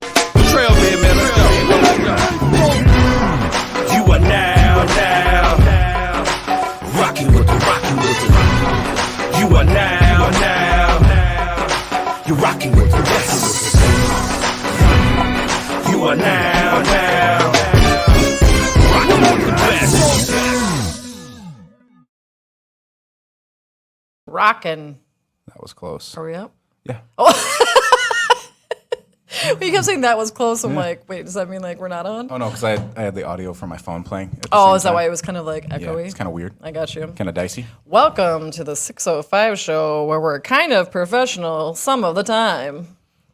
Trail man, let's go. You are now rocking with the. You are now you're rocking with the best. You are now rocking with the best. Rockin'. That was close. Are we up? Yeah. Well, you kept saying that was close. I'm like, wait, does that mean like we're not on? Oh, no, because I had the audio from my phone playing. At the Oh, same is that time. why it was kind of like echoey? Yeah, it's kind of weird. I got you. Kind of dicey. Welcome to the 605 show where we're kind of professional some of the time.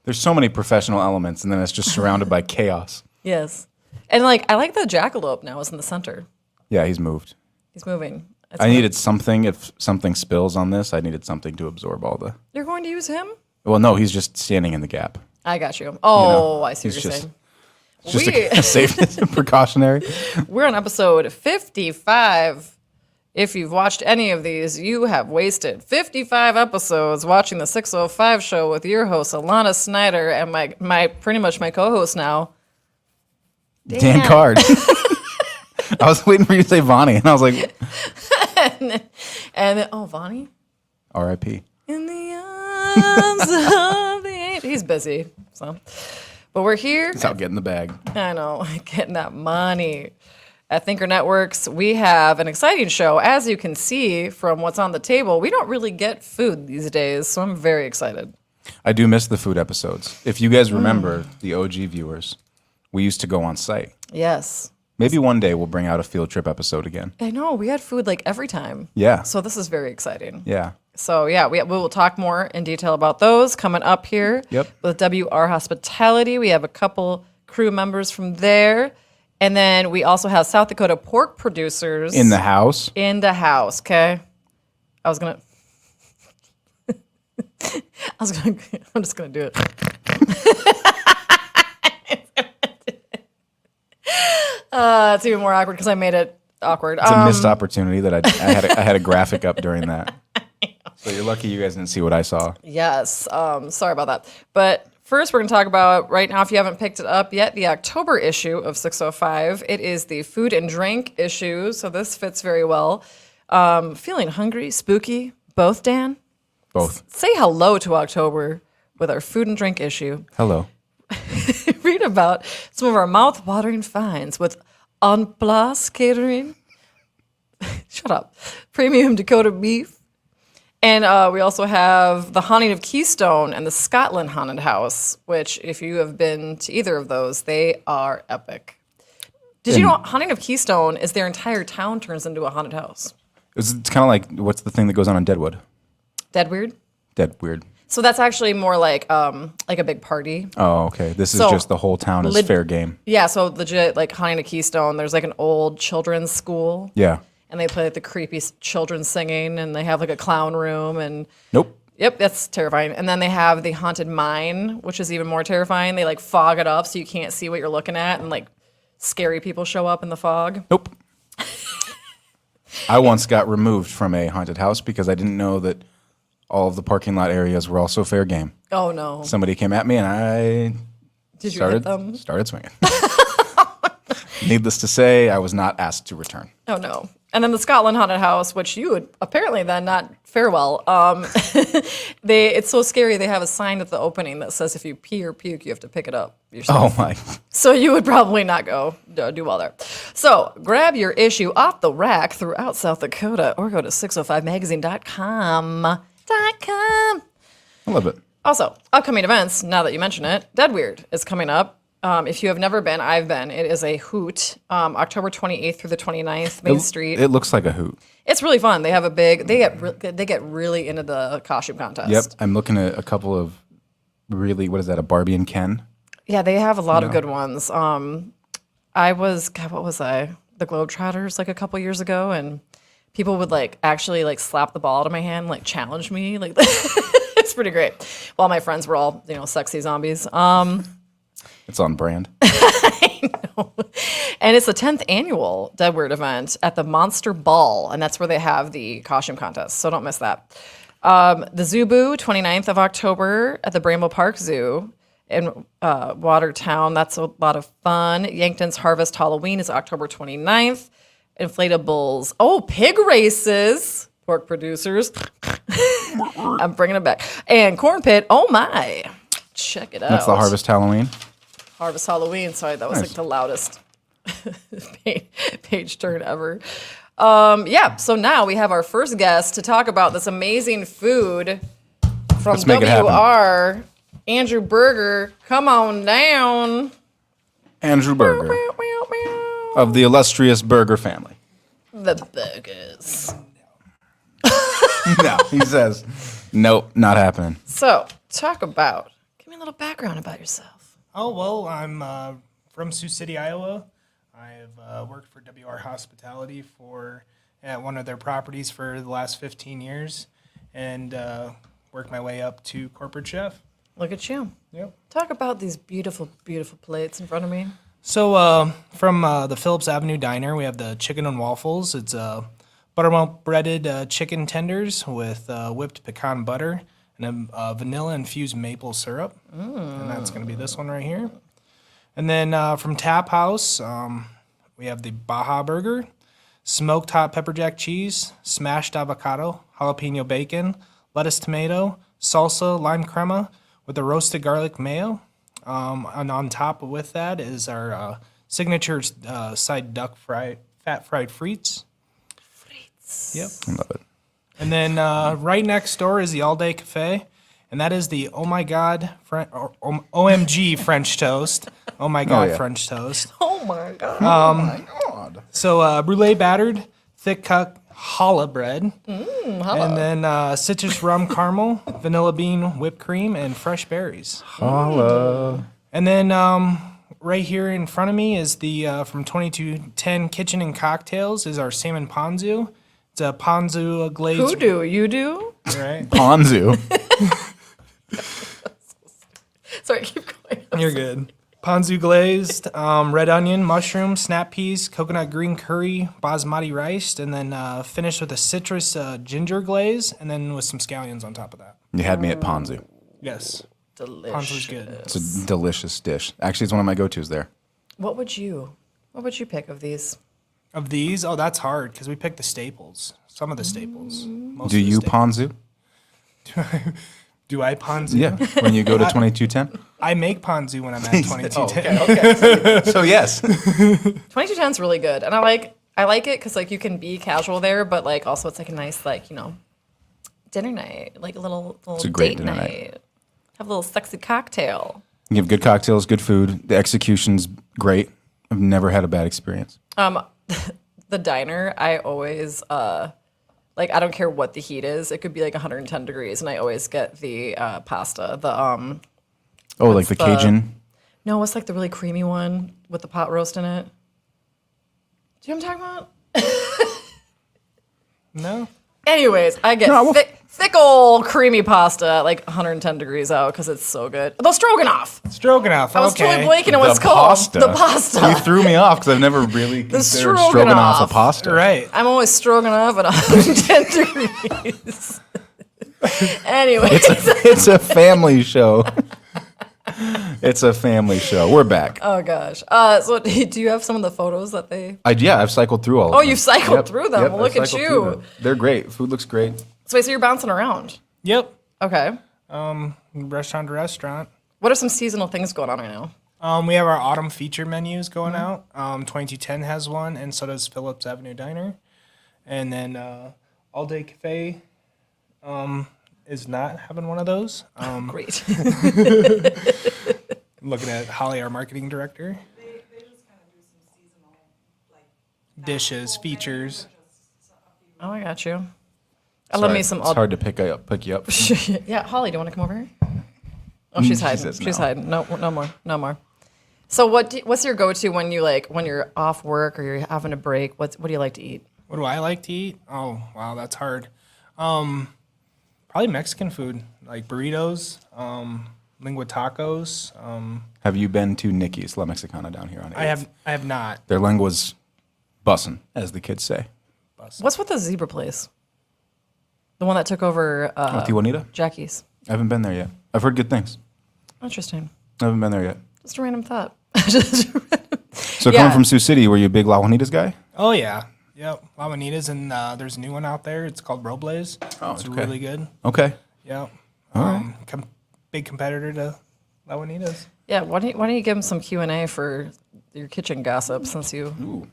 There's so many professional elements, and then it's just surrounded by chaos. Yes. And like, I like the jackalope now is in the center. Yeah, he's moved. He's moving. I needed something. If something spills on this, I needed something to absorb all the... You're going to use him? Well, no, he's just standing in the gap. I got you. Oh, I see what He's you're just- saying. It's just a safety precautionary. We're on episode 55. If you've watched any of these, you have wasted 55 episodes watching the 605 show with your host, Alana Snyder, and my pretty much my co-host now, Dan Card. I was waiting for you to say Vonnie, and I was like, and then, Vonnie? R.I.P. In the arms of the angel. He's busy, so. But we're here. He's out getting the bag. I know, getting that money. At Thinker Networks, we have an exciting show. As you can see from what's on the table, we don't really get food these days, so I'm very excited. I do miss the food episodes. If you guys remember, the OG viewers, we used to go on site. Yes. Maybe one day we'll bring out a field trip episode again. I know, we had food like every time. Yeah. So this is very exciting. Yeah. So yeah, we will talk more in detail about those coming up here. Yep. With WR Hospitality, we have a couple crew members from there. And then we also have South Dakota Pork Producers. In the house. In the house, okay? I'm just gonna do it. It's even more awkward because I made it awkward. It's a missed opportunity that I had a graphic up during that. So you're lucky you guys didn't see what I saw. Yes. Sorry about that. But first, we're going to talk about, right now, if you haven't picked it up yet, the October issue of 605. It is the food and drink issue, so this fits very well. Feeling hungry, spooky, both, Dan? Both. Say hello to October with our food and drink issue. Hello. Read about some of our mouth-watering finds with En Place Catering. Shut up. Premium Dakota beef. And we also have the Haunting of Keystone and the Scotland Haunted House, which, if you have been to either of those, they are epic. Did you know Haunting of Keystone is their entire town turns into a haunted house? It's kind of like, what's the thing that goes on in Deadwood? Dead weird? Dead weird. So that's actually more like a big party. Oh, okay. This is So, just the whole town is fair game. Yeah, so legit, like Haunting of Keystone, there's like an old children's school. Yeah. And they play like the creepy children singing, and they have like a clown room, and Nope. yep, that's terrifying. And then they have the haunted mine, which is even more terrifying. They like fog it up so you can't see what you're looking at, and like scary people show up in the fog. Nope. I once got removed from a haunted house because I didn't know that all of the parking lot areas were also fair game. Oh no! Somebody came at me and I Did you hit them? started swinging. Needless to say, I was not asked to return. Oh no! And then the Scotland Haunted House, which you would apparently then not fare well. It's so scary. They have a sign at the opening that says if you pee or puke, you have to pick it up yourself. Oh my. So you would probably not do well there. So grab your issue off the rack throughout South Dakota or go to 605magazine.com. I love it. Also, upcoming events, now that you mention it, Dead Weird is coming up. If you have never been, I've been. It is a hoot. October 28th through the 29th, Main Street. It looks like a hoot. It's really fun. They have a big, they get really into the costume contest. Yep. I'm looking at a couple of really, what is that, a Barbie and Ken? Yeah, they have a lot of good ones. I was, God, what was I? The Globetrotters like a couple years ago, and people would like actually like slap the ball out of my hand, like challenge me. Like it's pretty great. While my friends were all, sexy zombies. It's on brand. I know. And it's the 10th annual Dead Weird event at the Monster Ball, and that's where they have the costume contest, so don't miss that. The Zoo Boo, 29th of October at the Bramble Park Zoo. in Watertown. That's a lot of fun. Yankton's Harvest Halloween is October 29th. Inflatables. Oh, pig races. Pork producers. I'm bringing it back. And Corn Pit. Oh, my. Check it out. That's the Harvest Halloween. Harvest Halloween. Sorry, that was Nice. like the loudest page turn ever. Yeah, so now we have our first guest to talk about this amazing food from Let's make it happen. WR. Andrew Berger, come on down. Andrew Berger of the illustrious Berger family. The burgers. No, he says, nope, not happening. So, give me a little background about yourself. Oh, well, I'm from Sioux City, Iowa. I've worked for WR Hospitality at one of their properties for the last 15 years and worked my way up to corporate chef. Look at you. Yep. Talk about these beautiful, beautiful plates in front of me. So from the Phillips Avenue Diner, we have the chicken and waffles. It's buttermilk breaded chicken tenders with whipped pecan butter and a vanilla-infused maple syrup. And that's going to be this one right here. And then from Tap House, we have the Baja Burger, smoked hot pepper jack cheese, smashed avocado, jalapeno bacon, lettuce tomato, salsa, lime crema with a roasted garlic mayo. And on top with that is our signature side duck fat fried frites. Yep. I love it. And then right next door is the All Day Cafe, and that is the Oh My God OMG French toast. Oh my God, yeah. French toast. Oh my God. God. So brulee battered, thick cut challah bread, and then citrus rum caramel, vanilla bean whipped cream, and fresh berries. Holla. And then right here in front of me is the from 2210 Kitchen and Cocktails is our Salmon Ponzu. It's a ponzu glazed. Who do? You do? Right? Ponzu. Sorry, keep going. You're good. Ponzu glazed, red onion, mushroom, snap peas, coconut green curry, basmati rice, and then finished with a citrus ginger glaze, and then with some scallions on top of that. You had me at Ponzu. Yes. Delicious. Ponzu's good. It's a delicious dish. Actually, it's one of my go-tos there. What would you pick of these? Of these, oh, that's hard because we picked the staples. Some of the staples. Most Do of the you staples. Ponzu? Do I Ponzu? Yeah, when you go to 2210? I make Ponzu when I'm at 2210. Okay. So yes. 2210 is really good, and I like it because like you can be casual there, but like also it's like a nice like dinner night, like a little a great date dinner night. night. Have a little sexy cocktail. You have good cocktails, good food. The execution's great. I've never had a bad experience. The diner, I always like I don't care what the heat is. It could be like 110 degrees, and I always get the pasta. The Oh, like the Cajun? no, it's like the really creamy one with the pot roast in it. Do you know what I'm talking about? No? Anyways, I get thick old creamy pasta at like 110 degrees out because it's so good. The stroganoff. Stroganoff. I was okay. totally blanking on what it's called. The pasta. You threw me off because I've never really considered stroganoff stroganoff. a pasta. Right. I'm always stroganoff at 110 degrees. Anyway, It's a family show. It's a family show. We're back. oh gosh. So do you have some of the photos that they? I've cycled through all of them. Oh, you've cycled through them. Well, I've look at cycled you. through them. They're great. Food looks great. So you're bouncing around. Yep. Okay. Restaurant to restaurant. What are some seasonal things going on right now? We have our autumn feature menus going out. 2210 has one, and so does Phillips Avenue Diner. And then All Day Cafe is not having one of those. Great. Looking at Holly, our marketing director. They just kind of do some seasonal, like Dishes, features. Oh, I got you. I love me some. It's hard to pick you up. Yeah, Holly, do you want to come over here? Oh, she's hiding. says She's no. hiding. No more. So what's your go-to when you're off work or you're having a break? What do you like to eat? What do I like to eat? Oh, wow, that's hard. Probably Mexican food, like burritos, lingua tacos. Have you been to Nikki's La Mexicana down here on 8th? I have not. Their lingua's bussin', as the kids say. What's with the zebra place? The one that took over Tijuanita? Jackie's. I haven't been there yet. I've heard good things. Interesting. I haven't been there yet. Just a random thought. So Yeah. coming from Sioux City, were you a big Lagunitas guy? Oh yeah, yep. Lagunitas, and there's a new one out there. It's called Robles. Oh, it's okay. really good. Okay. Yep. All right. Big competitor to Lagunitas. Yeah, why don't you give him some Q&A for your kitchen gossip since you... Ooh.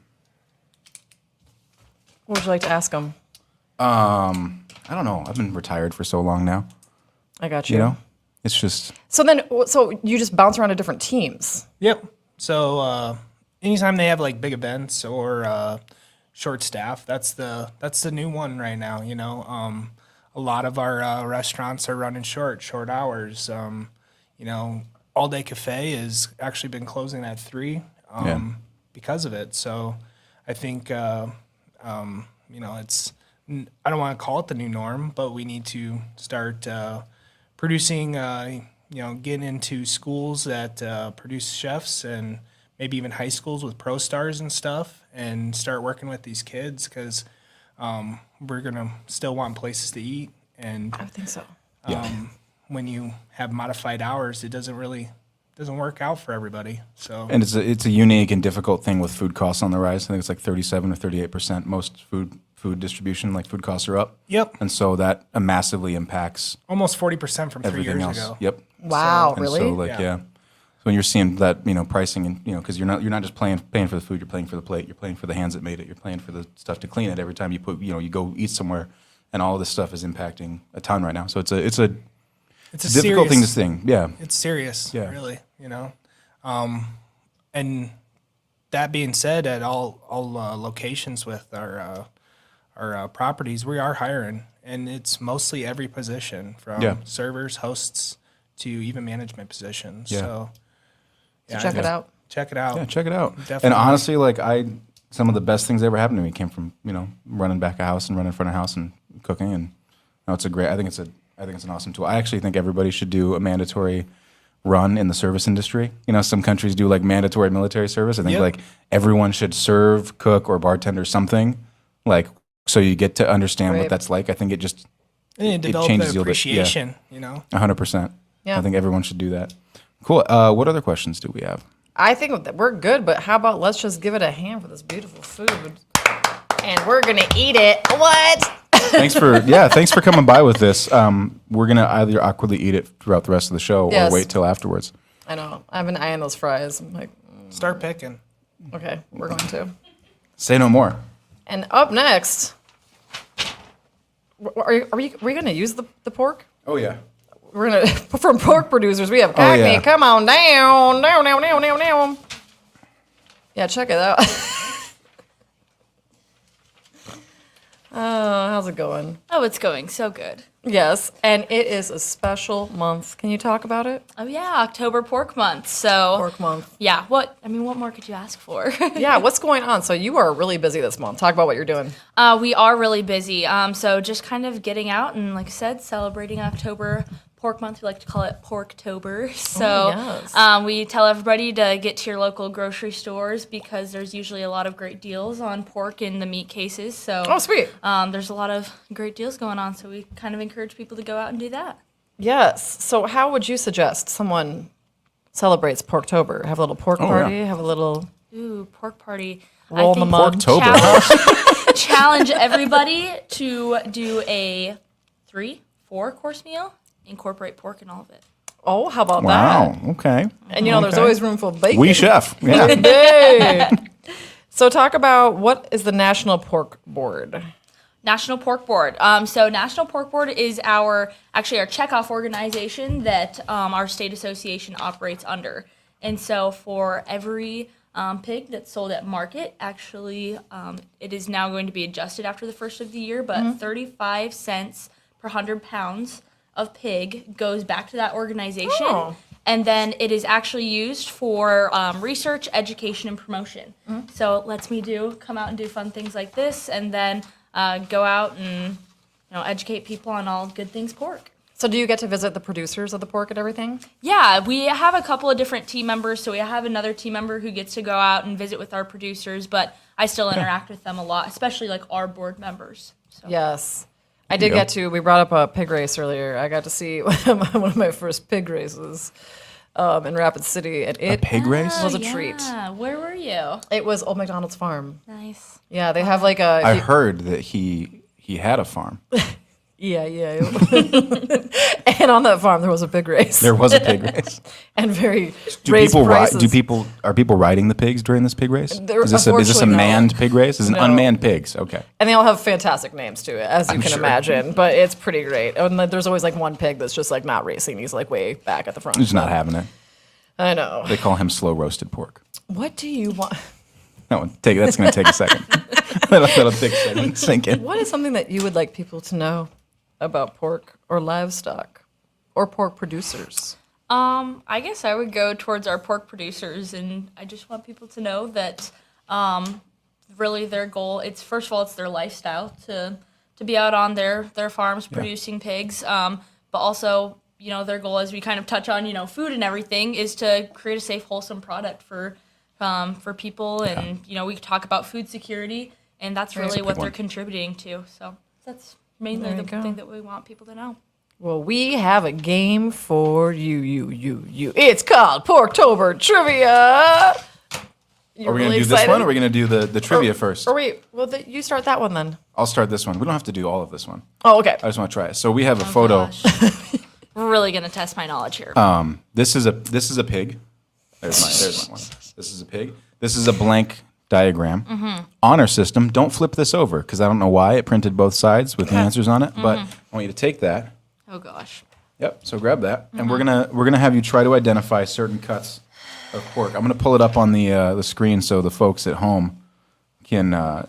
What would you like to ask him? I don't know. I've been retired for so long now. I got you. You know, it's just So you just bounce around to different teams. Yep. So anytime they have like big events or short staff, that's the new one right now. You know, a lot of our restaurants are running short hours. You know, All Day Cafe has actually been closing at 3 because of it. So I think you know, it's, I don't want to call it the new norm, but we need to start producing. You know, getting into schools that produce chefs and maybe even high schools with pro stars and stuff, and start working with these kids because we're gonna still want places to eat. And I think so. when you have modified hours, it doesn't work out for everybody. So and it's a unique and difficult thing with food costs on the rise. I think it's like 37 or 38%. Most food distribution, like food costs are up. Yep. And so that massively impacts almost 40% from 3 everything years else. ago. Yep. Wow, And really? so like Yeah. So when you're seeing that, you know, pricing and, you know, because you're not just paying for the food, you're paying for the plate, you're paying for the hands that made it, you're paying for the stuff to clean it every time you you go eat somewhere, and all of this stuff is impacting a ton right now. So it's a difficult thing to sing. Yeah. It's serious, Yeah. really, you know. And that being said, at all locations with our properties, we are hiring, and it's mostly every position from servers, hosts, to even management positions. Yeah. So Check it out. Check it out. Yeah, check it out. Definitely. And honestly, like some of the best things that ever happened to me came from, you know, running back a house and running front of house and cooking. And no, it's I think it's an awesome tool. I actually think everybody should do a mandatory run in the service industry. You know, some countries do like mandatory military service. I think like everyone should serve, cook, or bartender something, like, so you get to understand what that's like. I think it just and develop changes the you a bit. appreciation, you know. 100%. Yeah. I think everyone should do that. Cool. What other questions do we have? I think that we're good, but how about let's just give it a hand for this beautiful food. And we're going to eat it. What? Thanks for coming by with this. We're gonna either awkwardly eat it throughout the rest of the show or wait till afterwards. I know. I've been eyeing those fries. I'm like, Start picking. okay, we're going to. Say no more. And up next, are we going to use the pork? Oh yeah. We're going to, from Pork Producers, we have Cagney. yeah. Come on down. Yeah, check it out. How's it going? Oh, it's going so good. Yes, and it is a special month. Can you talk about it? Oh yeah, October Pork Month. So Pork month. yeah, what more could you ask for? Yeah, what's going on? So you are really busy this month. Talk about what you're doing. We are really busy. So just kind of getting out and, like I said, celebrating October Pork Month. We like to call it Porktober. So yes. we tell everybody to get to your local grocery stores because there's usually a lot of great deals on pork in the meat cases. So Oh, sweet. there's a lot of great deals going on. So we kind of encourage people to go out and do that. Yes. So how would you suggest someone celebrates Porktober? Have a little pork party? Have a little Ooh, pork party. roll in the mud? Challenge everybody to do a 3-4 course meal. Incorporate pork in all of it. Oh, how about Wow. that? Okay. And there's always room for bacon. We chef. Yeah. Hey. So talk about what is the National Pork Board? National Pork Board. So National Pork Board is our checkoff organization that our state association operates under. And so for every pig that's sold at market, it is now going to be adjusted after the first of the year, but 35 cents per 100 pounds of pig goes back to that organization. Oh. And then it is actually used for research, education, and promotion. So it lets me come out and do fun things like this, and then go out and educate people on all good things pork. So do you get to visit the producers of the pork and everything? Yeah, we have a couple of different team members. So we have another team member who gets to go out and visit with our producers, but I still interact with them a lot, especially like our board members. So. Yes. I did we brought up a pig race earlier. I got to see one of my first pig races. in Rapid City, and it pig race? was a treat. Yeah. Where were you? It was Old McDonald's farm. Nice. Yeah, they have like a. I heard that he had a farm. Yeah. And on that farm, there was a pig race. There was a pig race. And very Do raised people ride? prices. Are people riding the pigs during this pig race? There- Is this a unfortunately, no. manned pig race? Is it No. unmanned pigs? Okay. And they all have fantastic names to it, as you I'm can sure. imagine. But it's pretty great. And then there's always like one pig that's just like not racing. He's like way back at the front. He's not having it. I know. They call him slow roasted pork. What do you want? That's going to take a second. That'll take a second to sink in. What is something that you would like people to know about pork or livestock or pork producers? I guess I would go towards our pork producers, and I just want people to know that really their goal, it's first of all, it's their lifestyle to be out on their farms producing pigs, but also, you know, their goal, as we kind of touch on, you know, food and everything, is to create a safe, wholesome product for people, and you know, we talk about food security, and that's really what they're contributing to. So that's mainly There the you go. thing that we want people to know. Well, we have a game for you. It's called Porktober Trivia. You Are we going really to do this excited? one, or are we going to do the trivia first? Or wait, well, you start that one then. I'll start this one. We don't have to do all of this one. Oh, okay. I just want to try it. So we have a photo. Gosh. We're really gonna test my knowledge here. This is a pig. There's my one. This is a pig. This is a blank diagram. Honor system. Don't flip this over because I don't know why it printed both sides with the answers on it. But I want you to take that. Oh gosh. Yep. So grab that, and we're gonna have you try to identify certain cuts of pork. I'm gonna pull it up on the screen so the folks at home can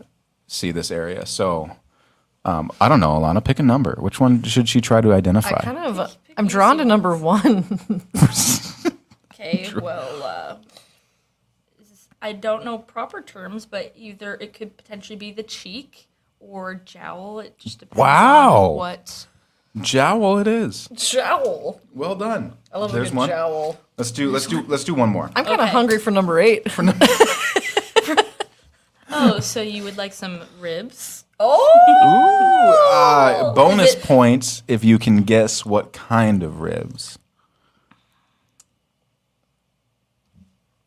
see this area. So I don't know, Alana. Pick a number. Which one should she try to identify? I'm drawn to number one. Okay. Well, I don't know proper terms, but either it could potentially be the cheek or jowl. It just depends. Wow. On what? Jowl it is. Jowl. Well done. I love There's a good one. jowl. Let's do one more. I'm kind of Okay. hungry for number 8. Oh, so you would like some ribs? Bonus points if you can guess what kind of ribs.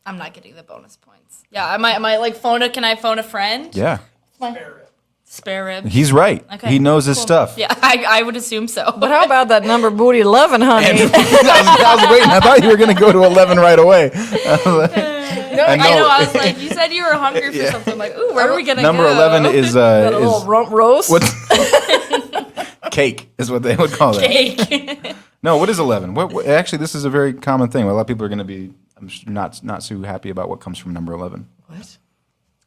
I'm not getting the bonus points. Yeah, I might like phone a. Can I phone a friend? Yeah, Spare rib. he's right. Okay, He knows his cool. stuff. Yeah, I would assume so. But how about that number booty 11, honey? I was waiting. I thought you were going to go to 11 right away. I know. I was like, you said you were hungry for something. I'm like, ooh, where are we gonna Number go? 11 is Got a little rump roast. what? Cake is what they would call that. Cake. No, what is 11? What, actually, this is a very common thing. A lot of people are going to be not so happy about what comes from number 11. What?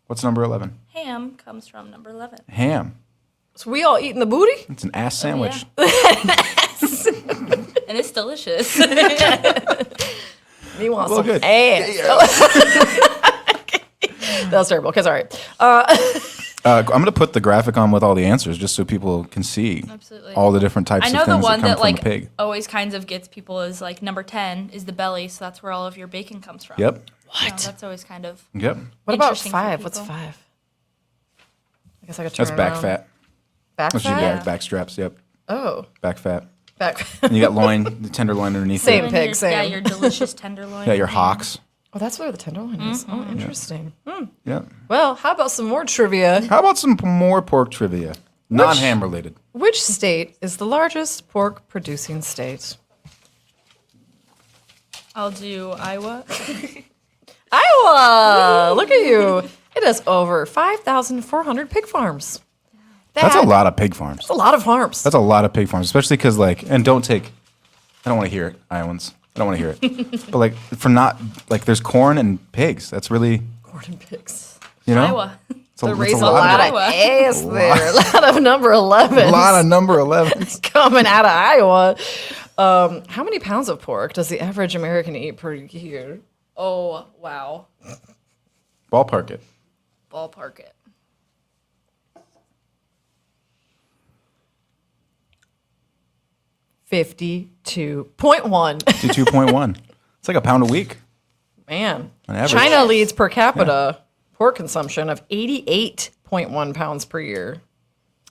What's number 11? Ham comes from number 11. Ham. So we all eating the booty? It's an ass sandwich. And it's delicious. Me want Well, some good. ass. That was terrible. Okay, sorry. I'm going to put the graphic on with all the answers just so people can see Absolutely. all the different types I know of the things one that come that from like a pig. always kinds of gets people is like number 10 is the belly, so that's where all of your bacon comes from. Yep. So that's always kind of Yep. What about Interesting for 5? What's people. 5? I guess I could turn That's back around. fat. Back That's your fat? back straps. Yep. Oh, Back fat. back. And you got loin, the tenderloin underneath Same it. pig, Yeah, same. your delicious tenderloin. Yeah, your hocks. Oh, that's where the tenderloin is. Oh, interesting. Yeah. Well, how about some more trivia? How about some more pork trivia? Non-ham related. Which state is the largest pork producing state? I'll do Iowa. Iowa! Look at you. It has over 5,400 pig farms. That's a lot of pig farms. That's a lot of farms. That's a lot of pig farms, especially because and don't take. I don't want to hear it, Iowans. I don't want to hear it. But there's corn and pigs. That's really, Corn and pigs. you know, Iowa. It's a, They it's raise a lot lot of, of Iowa. ass there. A lot of number 11. a lot of number 11s. Coming out of Iowa. How many pounds of pork does the average American eat per year? Oh, wow. Ballpark it. Ballpark it. 52.1. 2.1. It's like a pound a week. Man. On average. China leads per capita pork consumption of 88.1 pounds per year.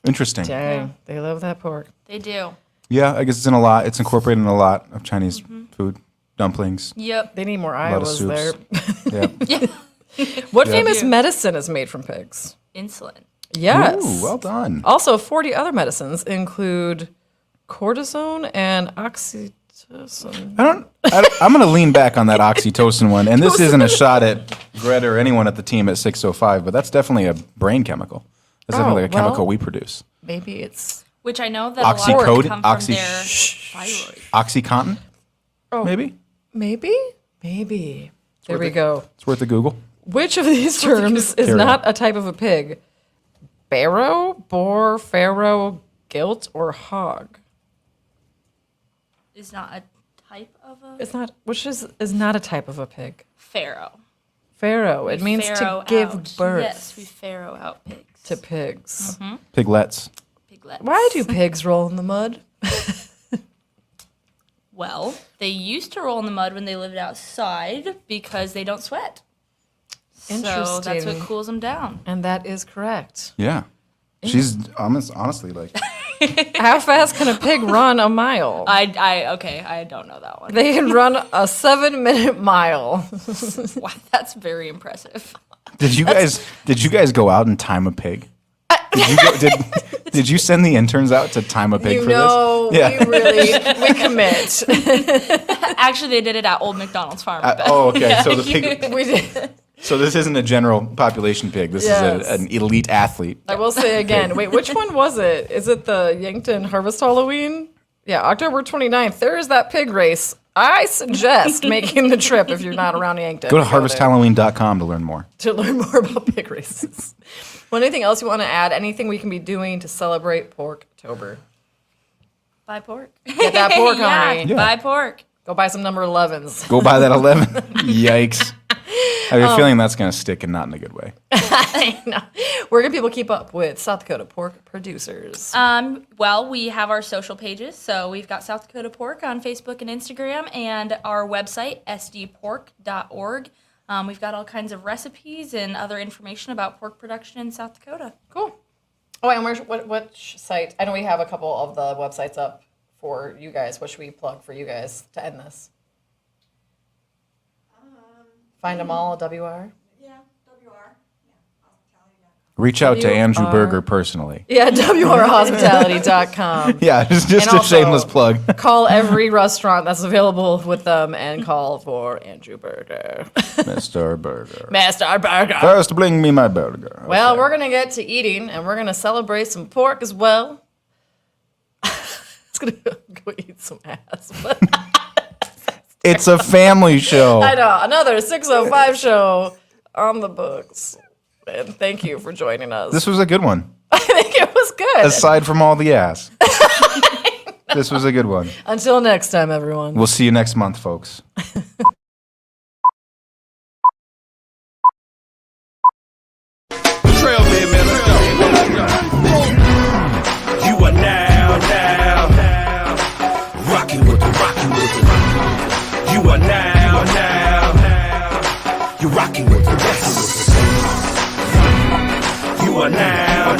Interesting. Dang, they love that pork. They do. Yeah, I guess it's in a lot. It's incorporated in a lot of Chinese food. dumplings. Yep. They need more A lot of Iowas there. soups. Yeah. What famous medicine is made from pigs? Insulin. Yes. Ooh, well done. Also, 40 other medicines include cortisone and oxytocin. I'm going to lean back on that oxytocin one, and this isn't a shot at Greta or anyone at the team at 605, but that's definitely a brain chemical. That's definitely a chemical we produce. Maybe it's... Which I know that a lot of Oxycodone? them come from their thyroid. OxyContin? Oh. Maybe? Maybe. There we go. It's worth a Google. Which of these terms is Carry not on. a type of a pig? Barrow, boar, farrow, gilt, or hog? Is not a type of a It's not. Which is not a type of a pig? pharaoh. Farrow. It means Farrow to give out. birth Yes, we farrow out pigs. to pigs. Piglets. Piglets. Why do pigs roll in the mud? Well, they used to roll in the mud when they lived outside because they don't sweat. So that's what Interesting. cools them down. And that is correct. Yeah. She's honestly like, How fast can a pig run a mile? I don't know that one. They can run a 7-minute mile. Wow, that's very impressive. did you guys go out and time a pig? Did you send the interns out to time a pig for this? Yeah. we commit. Actually, they did it at Old McDonald's farm. Okay. So the pig. We did. So this isn't a general population pig. This Yes. is an elite athlete. I will say again, wait, which one was it? Is it the Yankton Harvest Halloween? Yeah, October 29th. There is that pig race. I suggest making the trip if you're not around Yankton. Go to there harvesthalloween.com to learn more. to learn more about pig races. Well, anything else you want to add? Anything we can be doing to celebrate Porktober? Buy pork. Get that pork, Yeah, honey. Yeah. buy pork. Go buy some number 11s. Go buy that 11. Yikes. I have a feeling that's going to stick and not in a good way. No. Where can people keep up with South Dakota Pork Producers? Well, we have our social pages. So we've got South Dakota Pork on Facebook and Instagram, and our website, sdpork.org. We've got all kinds of recipes and other information about pork production in South Dakota. Cool. Oh, and which site? I know we have a couple of the websites up for you guys. What should we plug for you guys to end this? Find them all at WR? Yeah, WR. Yeah, hospitality.com. Reach out to WR. Andrew Berger personally. Yeah, WRHospitality.com. Yeah, just And a also- shameless plug. Call every restaurant that's available with them and call for Andrew Berger. Mr. Berger. Master Burger. First, bring me my burger. Well, Okay. we're going to get to eating, and we're going to celebrate some pork as well. It's going to go eat some ass. But It's a family show. I know, another 605 show on the books. And thank you for joining us. This was a good one. I think it was good. Aside from all the ass. This was a good one. Until next time, everyone. We'll see you next month, folks. Trail man, let's go. You are now rocking with the. You are now you're rocking with the best. You are now